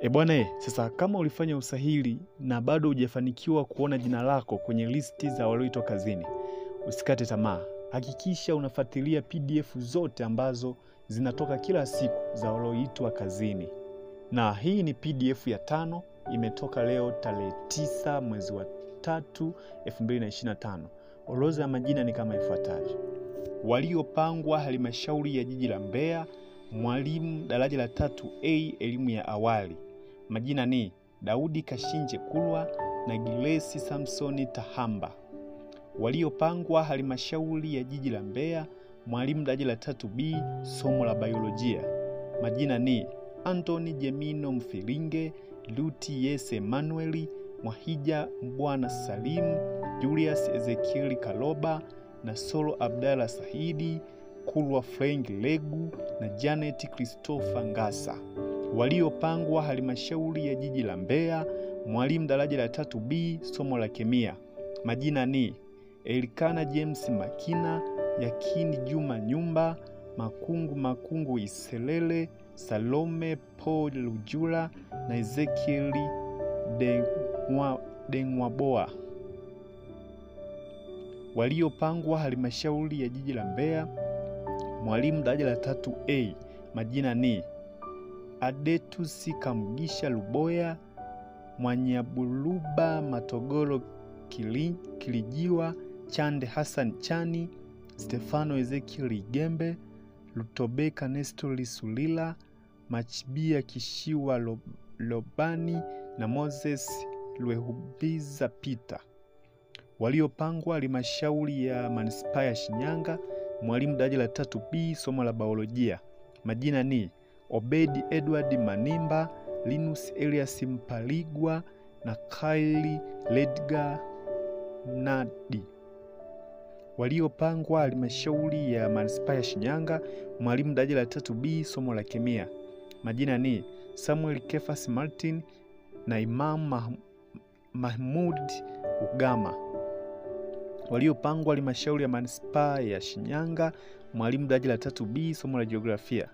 Bwana, sasa kama ulifanya usahili na bado hujafanikiwa kuona jina lako kwenye listi za walioitwa kazini, usikate tamaa. Hakikisha unafuatilia PDF zote ambazo zinatoka kila siku za walioitwa kazini. Na hii ni PDF ya 5, imetoka leo tarehe 9 mwezi wa 3 2025. Orodha ya majina ni kama ifuatavyo. Waliopangwa halmashauri ya jiji la Mbeya, mwalimu daraja la 3A elimu ya awali. Majina ni Daudi Kashinje Kulwa na Gilesi Samsoni Tahamba. Waliopangwa halmashauri ya jiji la Mbeya, mwalimu daraja la 3B somo la biolojia. Majina ni Anthony Jemino Mfilinge, Luti Yese Emanueli, Mwahija Mbwana Salim, Julius Ezekiel Kaloba na Solo Abdalla Sahidi, Kulwa Frank Legu na Janet Christopher Ngasa. Waliopangwa halmashauri ya jiji la Mbeya, mwalimu daraja la 3B somo la kemia. Majina ni Elikana James Makina, Yakini Juma Nyumba, Makungu Iselele, Salome Paul Lujula na Ezekiel Dengwaboa. Waliopangwa halmashauri ya jiji la Mbeya, mwalimu daraja la 3A. Majina ni Adetusi Kamugisha Luboya, Mwanyabuluba Matogoro Kilijiwa, Chande Hassan Chani, Stefano Ezekiel Igembe, Lutobeka Nestor Sulila, Machibia Kishiwa Lobani na Moses Lwehubiza Peter. Waliopangwa halmashauri ya manispaa ya Shinyanga, mwalimu daraja la 3B somo la biolojia. Majina ni Obedi Edward Manimba, Linus Elias Mpaligwa na Kylie Ledgar Nadi. Waliopangwa halmashauri ya manispaa ya Shinyanga, mwalimu daraja la 3B somo la kemia. Majina ni Samuel Kefas Martin na Imam Mahmud Ugama. Waliopangwa halmashauri ya manispaa ya Shinyanga, mwalimu daraja la 3B somo la jiografia.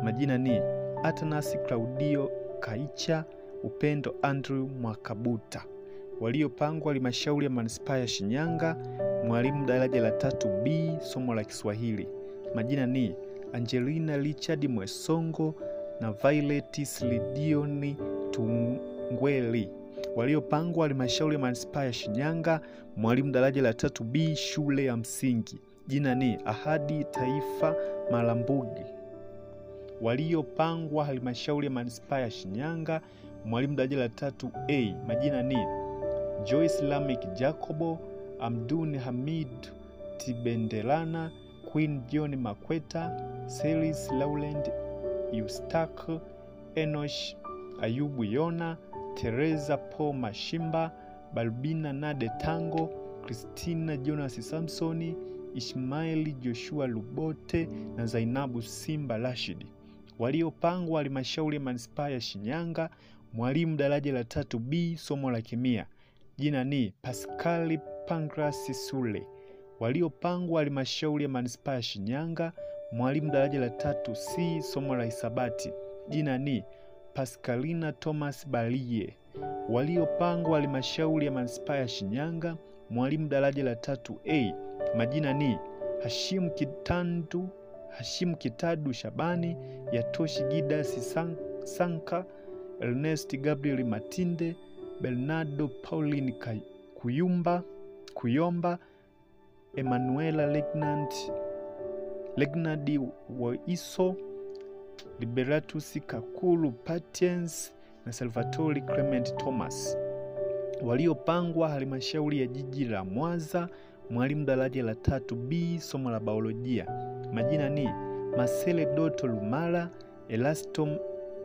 Majina ni Atanas Claudio Kaicha, Upendo Andrew Mwakabuta. Waliopangwa halmashauri ya manispaa ya Shinyanga, mwalimu daraja la 3B somo la Kiswahili. Majina ni Angelina Richard Mwesongo na Violet Slidioni Tungweli. Waliopangwa halmashauri ya manispaa ya Shinyanga, mwalimu daraja la 3B shule ya msingi. Jina ni Ahadi Taifa Malambugi. Waliopangwa halmashauri ya manispaa ya Shinyanga, mwalimu daraja la 3A. Majina ni Joyce Lamek Jacobo, Amduni Hamid Tibendelana, Queen John Makweta, Celis Lauland Yustak, Enosh Ayubu Yona, Teresa Paul Mashimba, Balbina Nade Tango, Christina Jonas Samsoni, Ishmaeli Joshua Lubote na Zainabu Simba Rashid. Waliopangwa halmashauri ya manispaa ya Shinyanga, mwalimu daraja la 3B somo la kemia. Jina ni Pascali Pangrasi Sule. Waliopangwa halmashauri ya manispaa ya Shinyanga, mwalimu daraja la 3C somo la hisabati. Jina ni Pascalina Thomas Balie. Waliopangwa halmashauri ya manispaa ya Shinyanga, mwalimu daraja la 3A. Majina ni Hashim Kitadu Shabani, Yatoshi Gidasi Sanka, Ernest Gabriel Matinde, Bernardo Pauline Kuyomba, Emanuela Legnadi Waiso, Liberatus Kakulu Patience na Salvatore Clement Thomas. Waliopangwa halmashauri ya jiji la Mwanza, mwalimu daraja la 3B somo la biolojia. Majina ni Marcele Doto Lumala, Elasto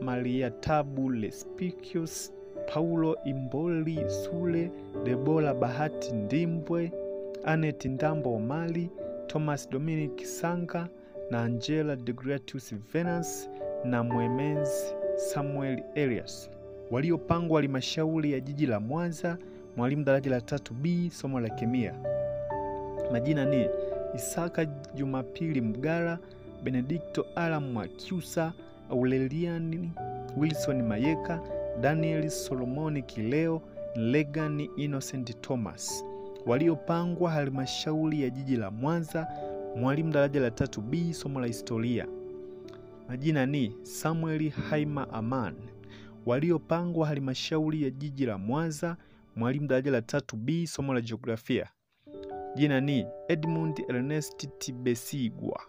Maria Tabu Lespicius, Paulo Imboli Sule, Debora Bahati Ndimbwe, Anet Ndambo Omali, Thomas Dominic Sanga na Angela Degratius Venus na Mwemenzi Samuel Elias. Waliopangwa halmashauri ya jiji la Mwanza, mwalimu daraja la 3B somo la kemia. Majina ni Isaka Jumapili Mgara, Benedicto Alam Mwakyusa, Aurelian Wilson Mayeka Daniel Solomoni Kileo, Legan Innocent Thomas. Waliopangwa halmashauri ya jiji la Mwanza, mwalimu daraja la 3B, somo la historia. Majina ni Samuel Haima Aman. Waliopangwa halmashauri ya jiji la Mwanza, mwalimu daraja la 3B, somo la jiografia. Jina ni Edmund Ernest Tibesigwa.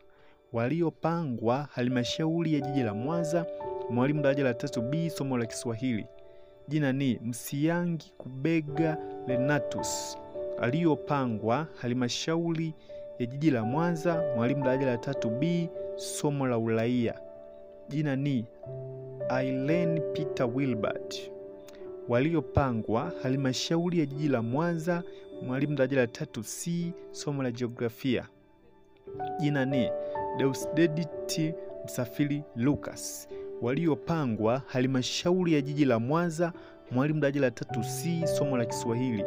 Waliopangwa halmashauri ya jiji la Mwanza, mwalimu daraja la 3B, somo la Kiswahili. Jina ni Msiyangi Kubega Lenatus. Waliopangwa halmashauri ya jiji la Mwanza, mwalimu daraja la 3B, somo la uraia. Jina ni Aileen Peter Wilbert. Waliopangwa halmashauri ya jiji la Mwanza, mwalimu daraja la 3C, somo la jiografia. Jina ni Deusdedit Msafiri Lucas. Waliopangwa halmashauri ya jiji la Mwanza, mwalimu daraja la 3C, somo la Kiswahili.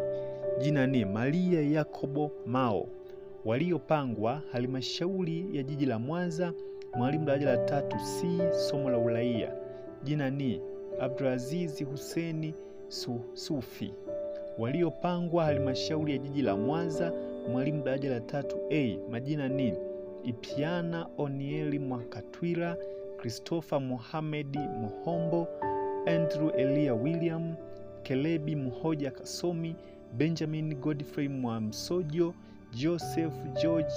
Jina ni Maria Yakobo Mao. Waliopangwa halmashauri ya jiji la Mwanza, mwalimu daraja la 3C, somo la uraia. Jina ni Abdulaziz Hussein Sufi. Waliopangwa halmashauri ya jiji la Mwanza, mwalimu daraja la 3A. Majina ni Ipiana Onieli Mwakatwila, Christopher Mohamed Mohombo, Andrew Elia William, Kelebi Muhoja Kasomi, Benjamin Godfrey Mwamsojo, Joseph George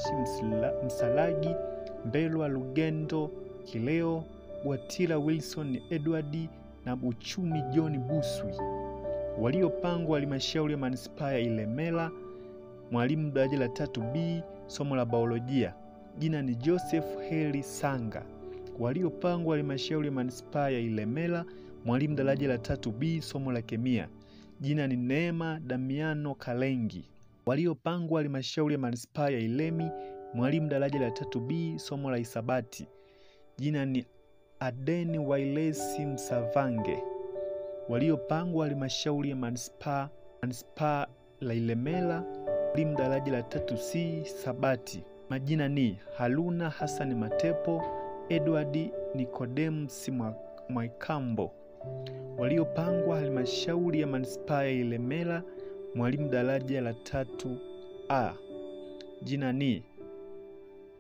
Msalagi, Mbelwa Lugendo Kileo, Watira Wilson Edward na Buchumi John Buswi. Waliopangwa halmashauri ya manispaa ya Ilemela, mwalimu daraja la 3B, somo la biolojia. Jina ni Joseph Heli Sanga. Waliopangwa halmashauri ya manispaa ya Ilemela, mwalimu daraja la 3B, somo la kemia. Jina ni Neema Damiano Kalengi. Waliopangwa halmashauri ya manispaa ya Ilemi, mwalimu daraja la 3B, somo la hisabati. Jina ni Adeni Wailesi Msavange. Waliopangwa halmashauri ya manispaa la Ilemela, mwalimu daraja la 3C, sabati. Majina ni Haruna Hassan Matepo, Edward Nicodemus Mwaikambo. Waliopangwa halmashauri ya manispaa ya Ilemela, mwalimu daraja la 3A. Jina ni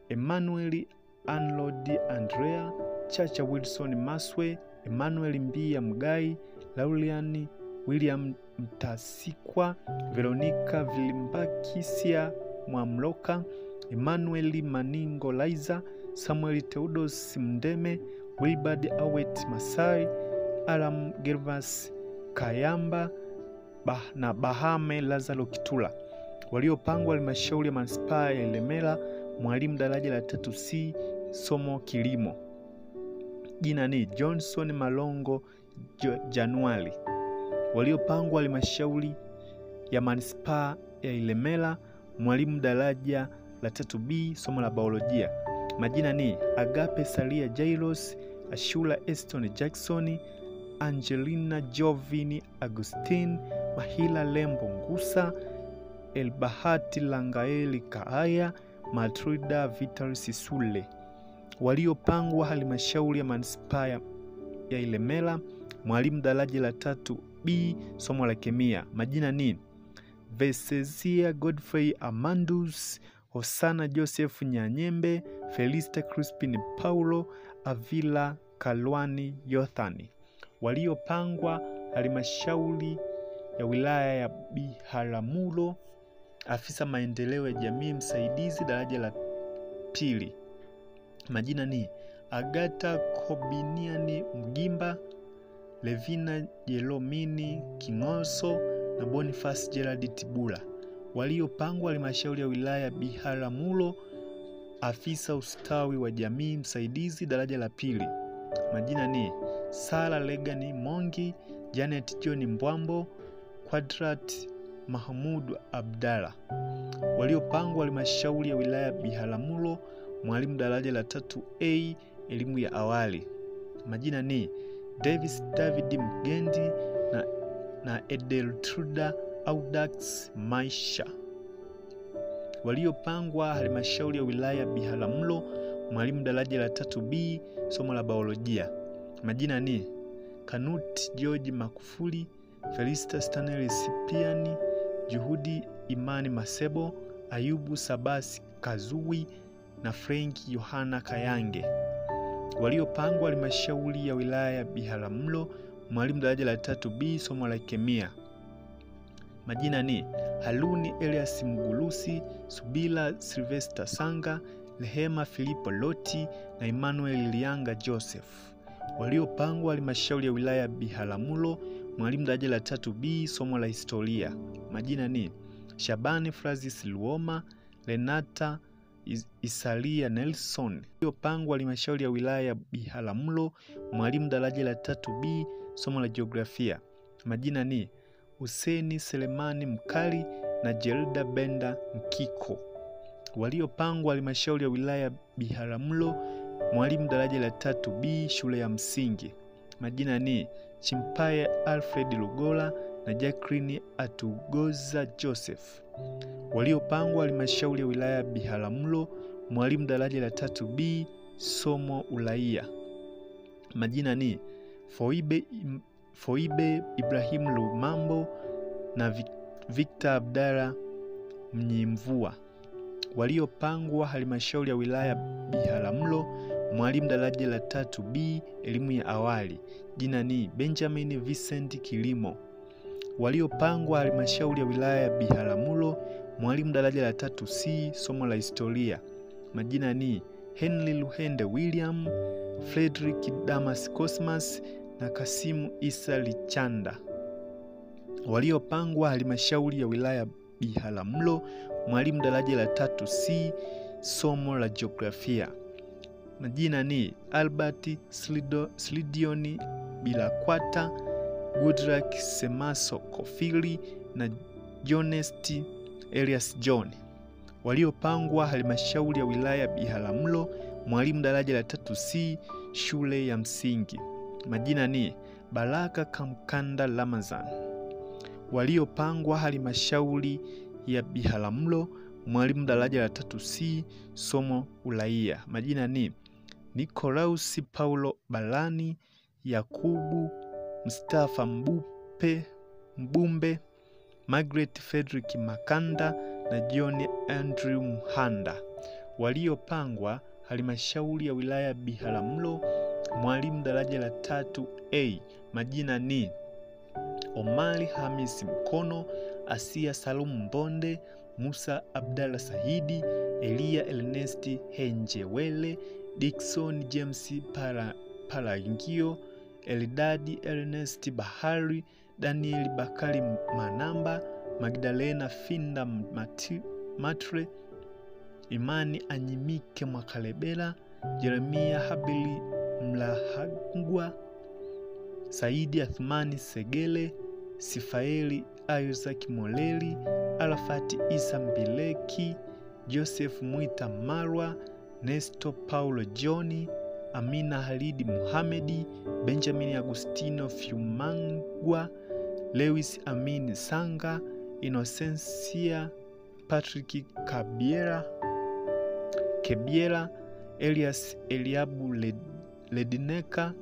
Emmanuel Arnold Andrea, Chacha Wilson Maswe, Emmanuel Mbia Mgai, Laulian William Mtasikwa, Veronica Vilimbakisia Mwamloka, Emmanuel Maningo Laiza, Samuel Theodos Mndeme, Wilbard Awet Masai, Aram Gervas Kayamba na Bahame Lazaro Kitula. Waliopangwa halmashauri ya manispaa ya Ilemela, mwalimu daraja la 3C, somo kilimo. Jina ni Johnson Malongo Januari. Waliopangwa halmashauri ya manispaa ya Ilemela, mwalimu daraja la 3B, somo la biolojia. Majina ni Agape Salia Jairos, Ashura Eston Jackson, Angelina Jovini Agustin, Mahila Lembo Ngusa, Elbahati Langaeli Kaaya, Matrida Vital Sisule. Waliopangwa halmashauri ya manispaa ya Ilemela, mwalimu daraja la 3B, somo la kemia. Majina ni Vesezia Godfrey Amandus, Hosana Joseph Nyanyembe, Felista Crispin Paulo, Avila Kalwani Yothani. Waliopangwa halmashauri ya wilaya ya Biharamulo, afisa maendeleo ya jamii msaidizi daraja la 2. Majina ni Agata Kobiniani Mgimba, Levina Jelomini Kingoso na Boniface Gerard Tibula. Waliopangwa halmashauri ya wilaya Biharamulo, afisa ustawi wa jamii msaidizi daraja la 2. Majina ni Sara Legani Mongi, Janet John Mbwambo, Quadrat Mahmud Abdalla. Waliopangwa halmashauri ya wilaya Biharamulo, mwalimu daraja la 3A, elimu ya awali. Majina ni Davis David Mgendi na Edeltruda Audax Maisha. Waliopangwa halmashauri ya wilaya Biharamulo, mwalimu daraja la 3B, somo la biolojia. Majina ni Kanut George Makufuli, Felista Stanley Sipiani, Juhudi Imani Masebo, Ayubu Sabasi Kazui na Frank Yohana Kayange. Waliopangwa halmashauri ya wilaya ya Biharamulo, mwalimu daraja la 3B, somo la kemia. Majina ni Haluni Elias Mugulusi, Subila Sylvester Sanga, Rehema Filipo Loti na Emmanuel Lianga Joseph. Waliopangwa halmashauri ya wilaya ya Biharamulo, mwalimu daraja la 3B, somo la historia. Majina ni Shabani Francis Luoma, Renata Isalia Nelson. Waliopangwa halmashauri ya wilaya ya Biharamulo, mwalimu daraja la 3B, somo la jiografia. Majina ni Huseni Selemani Mkali na Jelda Benda Mkiko. Waliopangwa halmashauri ya wilaya ya Biharamulo, mwalimu daraja la 3B, shule ya msingi. Majina ni Chimpaye Alfred Lugola na Jacqueline Atugoza Joseph. Waliopangwa halmashauri ya wilaya ya Biharamulo, mwalimu daraja la 3B, somo uraia. Majina ni Foibe Ibrahim Lumambo na Victor Abdalla Mnyimvua. Waliopangwa halmashauri ya wilaya ya Biharamulo, mwalimu daraja la 3B, elimu ya awali. Jina ni Benjamin Vincent Kilimo. Waliopangwa halmashauri ya wilaya ya Biharamulo, mwalimu daraja la 3C, somo la historia. Majina ni Henry Luhende William, Frederick Damas Cosmas na Kasimu Isa Lichanda. Waliopangwa halmashauri ya wilaya ya Biharamulo, mwalimu daraja la 3C, somo la jiografia. Majina ni Albert Slidioni Bilakwata, Goodluck Semaso Kofili na Jonesti Elias John. Waliopangwa halmashauri ya wilaya ya Biharamulo, mwalimu daraja la 3C, shule ya msingi. Majina ni Baraka Kamkanda Ramazan. Waliopangwa halmashauri ya Biharamulo, mwalimu daraja la 3C, somo uraia. Majina ni Nicolaus Paulo Balani, Yakubu Mustafa Mbumbe, Margaret Frederick Makanda na John Andrew Muhanda. Waliopangwa halmashauri ya wilaya ya Biharamulo, mwalimu daraja la 3A. Majina ni Omari Hamis Mkono, Asia Salum Mbonde, Musa Abdalla Sahidi, Elia Ernesti Henjewele, Dickson James Parangio, Eldadi Ernest Bahari, Daniel Bakari Manamba, Magdalena Finda Matre, Imani Anyimike Mwakalebela, Jeremia Habili Mlahagwa, Saidi Athmani Segele, Sifaeli Isaac Moleli, Arafati Isa Mbileki, Joseph Mwita Marwa, Nesto Paulo Johnny, Amina Halidi Muhamedi, Benjamin Agustino Fiumangwa, Lewis Amin Sanga, Innocencia Patrick Kebiera, Elias Eliabu Ledineka,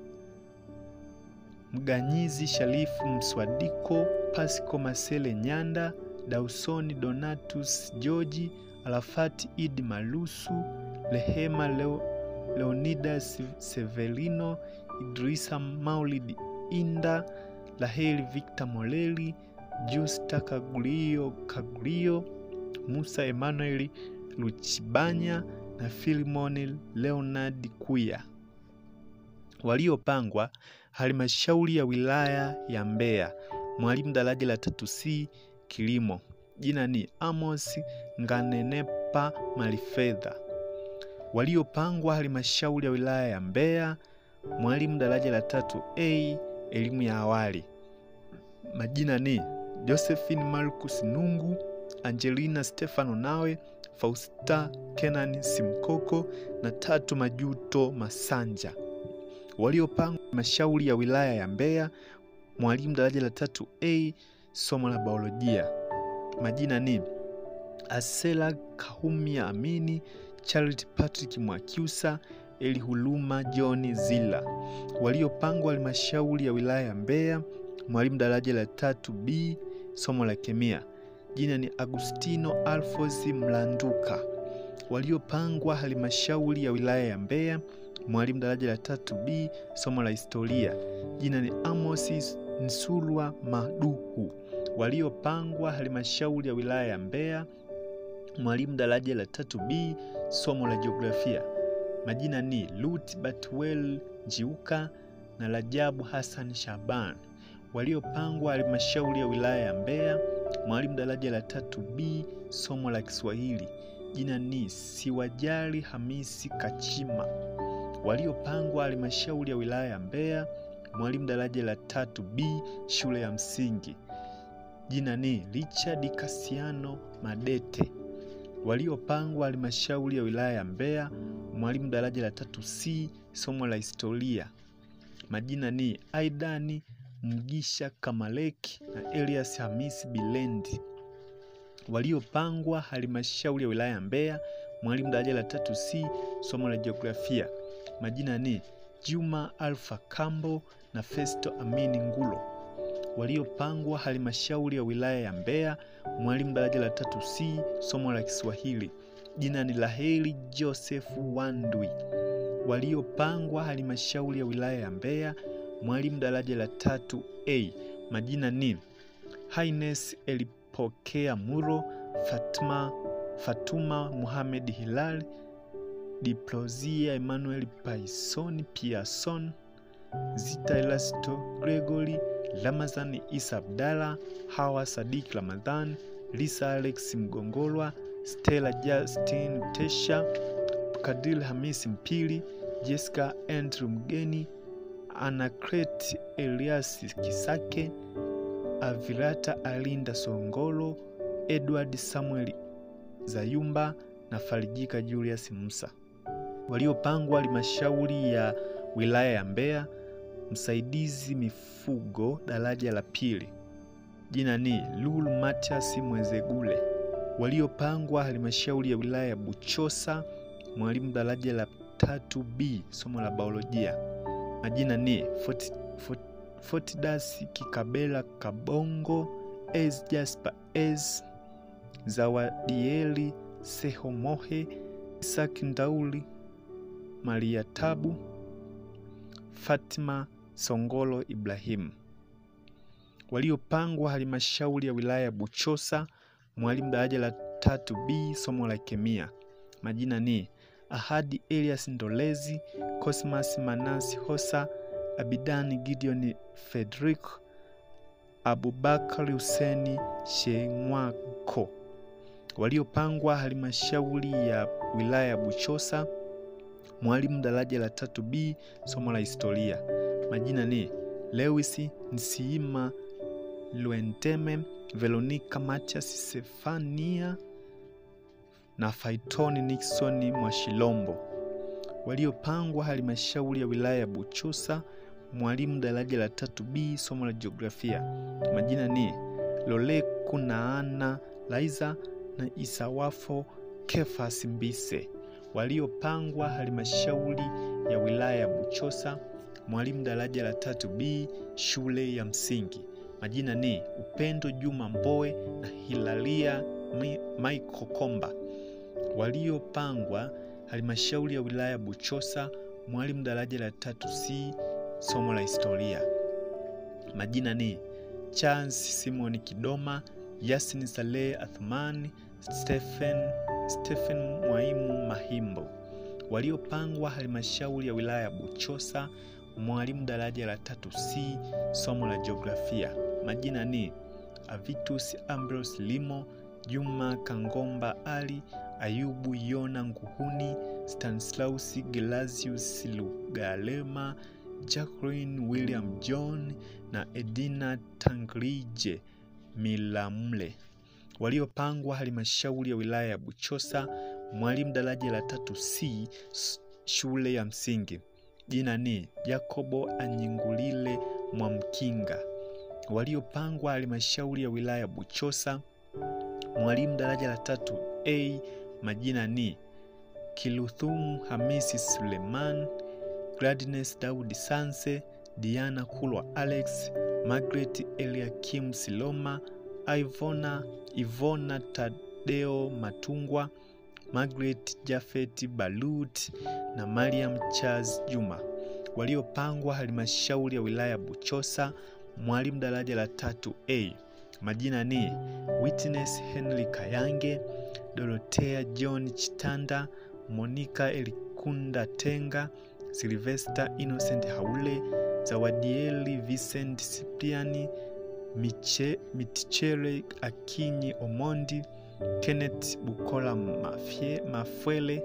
Mganyizi Sharifu Mswadiko, Pasco Masele Nyanda, Dausoni Donatus George, Alafati Idi Malusu, Rehema Leonidas Severino, Idrisa Maulid Inda, Laheli Victor Moleli, Justa Kagulio, Musa Emmanuel Luchibanya na Filimoni Leonard Kuya. Waliopangwa halmashauri ya wilaya ya Mbeya, mwalimu daraja la 3C, kilimo. Jina ni Amos Nganenepa Malifedha. Waliopangwa halmashauri ya wilaya ya Mbeya, mwalimu daraja la 3A, elimu ya awali. Majina ni Josephine Marcus Nungu, Angelina Stefano Nawe, Fausta Kenan Simkoko na Tatu Majuto Masanja. Waliopangwa halmashauri ya wilaya ya Mbeya, mwalimu daraja la 3A, somo la biolojia. Majina ni Asela Kahumia Amini, Charity Patrick Mwakyusa, Elihuluma John Zilla. Waliopangwa halmashauri ya wilaya ya Mbeya, mwalimu daraja la 3B, somo la kemia. Jina ni Agustino Alphonse Mlanduka. Waliopangwa halmashauri ya wilaya ya Mbeya, mwalimu daraja la 3B, somo la historia. Jina ni Amos Nsulwa Maduhu. Waliopangwa halmashauri ya wilaya ya Mbeya, mwalimu daraja la 3B, somo la jiografia. Majina ni Lut Batwell Njiuka na Rajabu Hassan Shaban. Waliopangwa halmashauri ya wilaya ya Mbeya, mwalimu daraja la 3B, somo la Kiswahili. Jina ni Siwajali Hamisi Kachima. Waliopangwa halmashauri ya wilaya ya Mbeya, mwalimu daraja la 3B, shule ya msingi. Jina ni Richard Kasiano Madete. Waliopangwa halmashauri ya wilaya ya Mbeya, mwalimu daraja la 3C, somo la historia. Majina ni Aidani Mgisha Kamaleki na Elias Hamisi Bilendi. Waliopangwa halmashauri ya wilaya ya Mbeya, mwalimu daraja la 3C, somo la jiografia. Majina ni Juma Alfa Kambo na Festo Amini Ngulo. Waliopangwa halmashauri ya wilaya ya Mbeya, mwalimu daraja la 3C, somo la Kiswahili. Jina ni Laheli Joseph Wandwi. Waliopangwa halmashauri ya wilaya ya Mbeya, mwalimu daraja la 3A. Majina ni Haines Elipokea Muro, Fatuma Muhammad Hilal, Diplozia Emmanuel Paison Pierson, Zita Elasto Gregory, Ramazani Isa Abdalla, Hawa Sadik Ramadhan, Lisa Alex Mgongolwa, Stella Justin Tesha, Kadil Hamisi Mpili, Jessica Andrew Mgeni, Anacret Elias Kisake, Avilata Alinda Songolo, Edward Samuel Zayumba na Farijika Julius Musa. Waliopangwa halmashauri ya wilaya ya Mbeya, msaidizi mifugo daraja la 2. Jina ni Lulu Matias Mwezegule. Waliopangwa halmashauri ya wilaya ya Buchosa, mwalimu daraja la 3B, somo la biolojia. Majina ni Fortidas Kikabela Kabongo, Ez Jasper Ez, Zawadieli Sehomohe, Isaac Ndauli, Maria Tabu, Fatima Songolo Ibrahim. Waliopangwa halmashauri ya wilaya ya Buchosa, mwalimu daraja la 3B, somo la kemia. Majina ni Ahadi Elias Ndolezi, Cosmas Manasi Hosa, Abidani Gideon Frederick, Abubakar Huseni Shengwako. Waliopangwa halmashauri ya wilaya ya Buchosa, mwalimu daraja la 3B, somo la historia. Majina ni Lewis Nsiima Luenteme, Veronica Matias Stefania na Faitoni Nixon Mwashilombo. Waliopangwa halmashauri ya wilaya ya Buchosa, mwalimu daraja la 3B, somo la jiografia. Majina ni Loleku Naana Laiza na Isawafo Kefas Mbise. Waliopangwa halmashauri ya wilaya ya Buchosa, mwalimu daraja la 3B, shule ya msingi. Majina ni Upendo Juma Mbowe na Hilaria Michael Komba. Waliopangwa halmashauri ya wilaya ya Buchosa, mwalimu daraja la 3C, somo la historia. Majina ni Charles Simon Kidoma, Yasin Saleh Athmani, Stephen Mwaimu Mahimbo. Waliopangwa halmashauri ya wilaya ya Buchosa, mwalimu daraja la 3C, somo la jiografia. Majina ni Avitus Ambrose Limo, Juma Kangomba Ali, Ayubu Yona Nguhuni, Stanislaus Gelasius Lugalema, Jacqueline William John na Edina Tangrije Milamle. Waliopangwa halmashauri ya wilaya ya Buchosa, mwalimu daraja la 3C, shule ya msingi. Jina ni Jacobo Anyingulile Mwamkinga. Waliopangwa halmashauri ya wilaya ya Buchosa, mwalimu daraja la 3A. Majina ni Kiluthum Hamisi Suleiman, Gladness Daudi Sanse, Diana Kulwa Alex, Margaret Eliakim Siloma, Ivona Tadeo Matungwa, Margaret Jafeti Balut na Mariam Charles Juma. Waliopangwa halmashauri ya wilaya Buchosa, mwalimu daraja la 3A. Majina ni Witness Henry Kayange, Dorothea John Chitanda, Monica Elikunda Tenga, Sylvester Innocent Haule, Zawadieli Vincent Cypriani, Mitchere Akinyi Omondi, Kenneth Bukola Mafwele,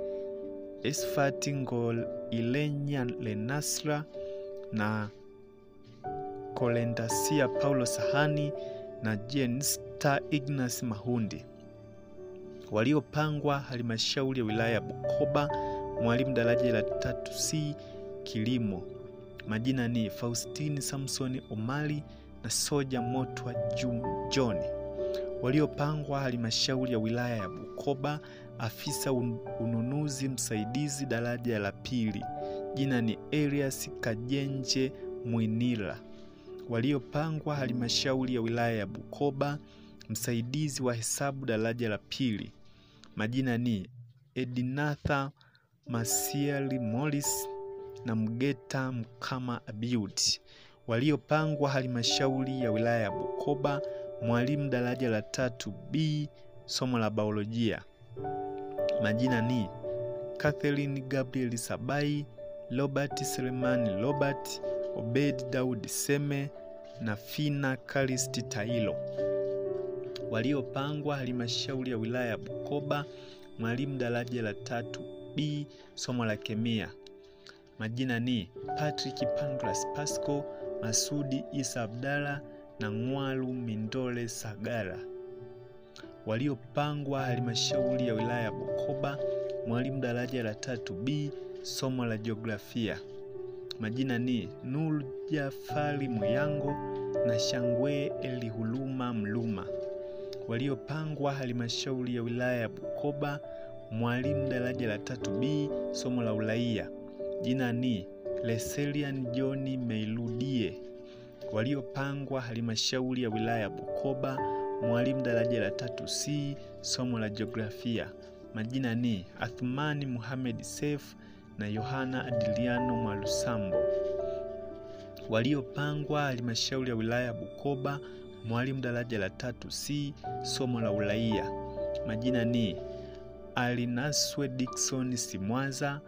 Esfati Ngol Ilenya Lenasra na Kolendasia Paulo Sahani na Jenista Ignas Mahundi. Waliopangwa halmashauri ya wilaya Bukoba, mwalimu daraja la 3C kilimo. Majina ni Faustini Samson Omali na Soja Motwa John. Waliopangwa halmashauri ya wilaya ya Bukoba, afisa ununuzi msaidizi daraja la 2. Jina ni Elias Kajenje Mwinila. Waliopangwa halmashauri ya wilaya ya Bukoba, msaidizi wa hesabu daraja la 2. Majina ni Edinatha Masiali Morris na Mgeta Mkama Abiud. Waliopangwa halmashauri ya wilaya ya Bukoba, mwalimu daraja la 3B, somo la biolojia. Majina ni Catherine Gabriel Sabai, Robert Selemani Robert, Obed Daud Seme na Fina Kalisti Tailo. Waliopangwa halmashauri ya wilaya ya Bukoba, mwalimu daraja la 3B, somo la kemia. Majina ni Patrick Pangras Pasco, Masudi Isa Abdalla na Ngwalu Mindole Sagara. Waliopangwa halmashauri ya wilaya ya Bukoba, mwalimu daraja la 3B, somo la jiografia. Majina ni Nur Jafari Muyango na Shangwe Elihuluma Mluma. Waliopangwa halmashauri ya wilaya ya Bukoba, mwalimu daraja la 3B, somo la uraia. Jina ni Leselian John Meiludie. Waliopangwa halmashauri ya wilaya ya Bukoba, mwalimu daraja la 3C, somo la jiografia. Majina ni Athmani Muhammad Saif na Yohana Adiliano Mwalusambo. Waliopangwa halmashauri ya wilaya ya Bukoba, mwalimu daraja la 3C, somo la uraia. Majina ni Alinaswe Dickson Simwaza,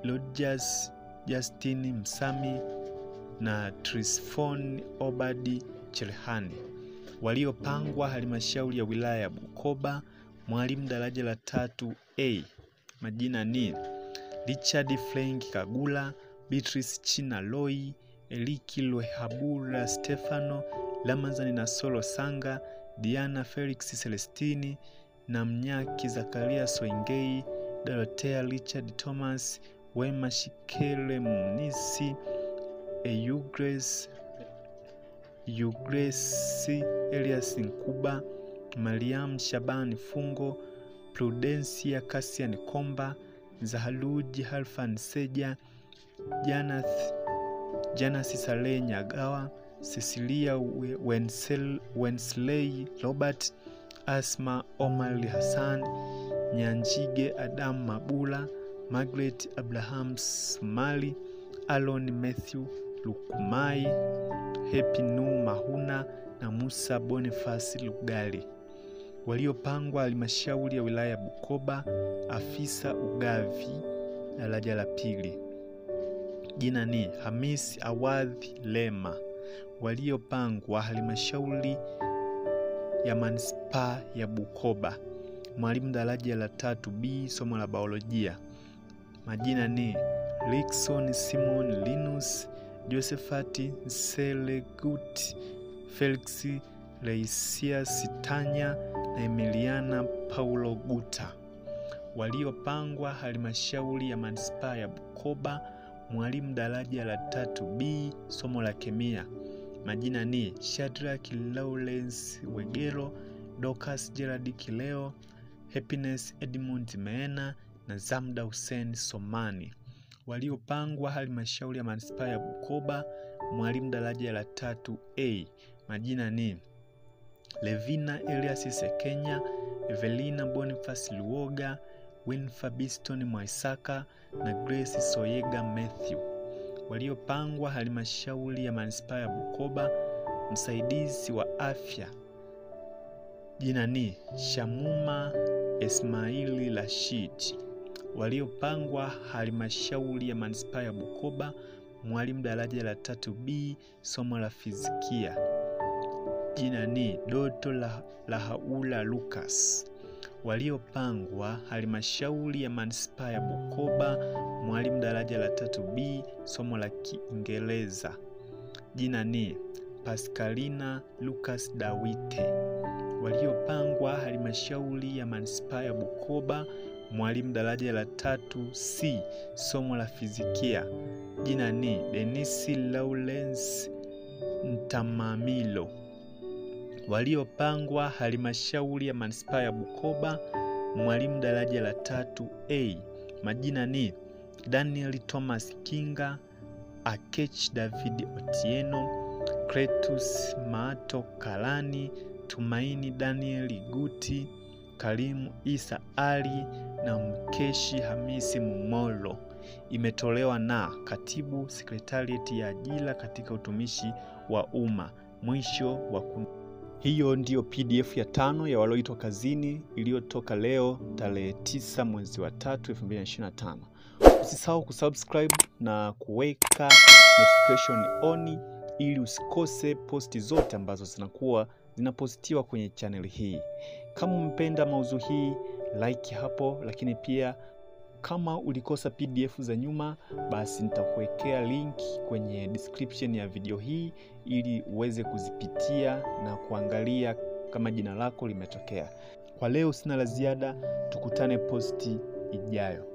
Rogers Justin Msami na Trisfon Obadi Cherehani. Waliopangwa halmashauri ya wilaya ya Bukoba, mwalimu daraja la 3A. Majina ni Richard Frank Kagula, Beatrice China Loi, Eliki Lwehabura Stefano, Lamazani na Solo Sanga, Diana Felix Celestini na Mnyaki Zakaria Soingei, Dorothea Richard Thomas, Wema Shikele Munisi, Eugresi Elias Nkuba, Mariam Shabani Fungo, Prudencia Cassian Komba, Zahaluji Halfan Seja, Janasi Saleh Nyagawa, Cecilia Wensley Robert, Asma Omar Hassan, Nyanjige Adam Mabula, Margaret Abraham Sumali, Alon Matthew Lukumai, Happy Nu Mahuna na Musa Boniface Lugali. Waliopangwa halmashauri ya wilaya Bukoba, afisa ugavi daraja la 2. Jina ni Hamisi Awadhi Lema. Waliopangwa halmashauri ya manispaa ya Bukoba, mwalimu daraja la 3B, somo la biolojia. Majina ni Rickson Simon Linus, Josephati Selegut, Felix Leisia Sitanya na Emiliana Paulo Guta. Waliopangwa halmashauri ya manispaa ya Bukoba, mwalimu daraja la 3B, somo la kemia. Majina ni Shadrack Lawrence Wegero, Dorcas Gerard Kileo, Happiness Edmund Meena na Zamda Hussein Somani. Waliopangwa halmashauri ya manispaa ya Bukoba, mwalimu daraja la 3A. Majina ni Levina Elias Sekenya, Evelina Boniface Luoga, Winfa Biston Mwaisaka na Grace Soyega Matthew. Waliopangwa halmashauri ya manispaa ya Bukoba, msaidizi wa afya, jina ni Shamuma Ismaili Rashid. Waliopangwa halmashauri ya manispaa ya Bukoba, mwalimu daraja la 3B, somo la fizikia, jina ni Doto Lahaula Lucas. Waliopangwa halmashauri ya manispaa ya Bukoba, mwalimu daraja la 3B, somo la Kiingereza, jina ni Pascalina Lucas Dawite. Waliopangwa halmashauri ya manispaa ya Bukoba, mwalimu daraja la 3C, somo la fizikia, jina ni Denisi Lawrence Ntamamilo. Waliopangwa halmashauri ya manispaa ya Bukoba, mwalimu daraja la 3A, majina ni Daniel Thomas Kinga, Akech David Otieno, Kretus Maato Kalani, Tumaini Daniel Guti, Karimu Isa Ali na Mkeshi Hamisi Mumolo. Imetolewa na Katibu Sekretarieti ya Ajira katika Utumishi wa Umma. Mwisho wa hiyo ndiyo PDF ya 5 ya walioitwa kazini iliyotoka leo tarehe 9 mwezi wa 3 2025. Usisahau kusubscribe na kuweka notification on ili usikose posti zote ambazo zinapostiwa kwenye channel hii. Kama umependa mauzo hii, like hapo, lakini pia kama ulikosa PDF za nyuma, basi nitakuwekea link kwenye description ya video hii ili uweze kuzipitia na kuangalia kama jina lako limetokea. Kwa leo sina la ziada, tukutane posti ijayo.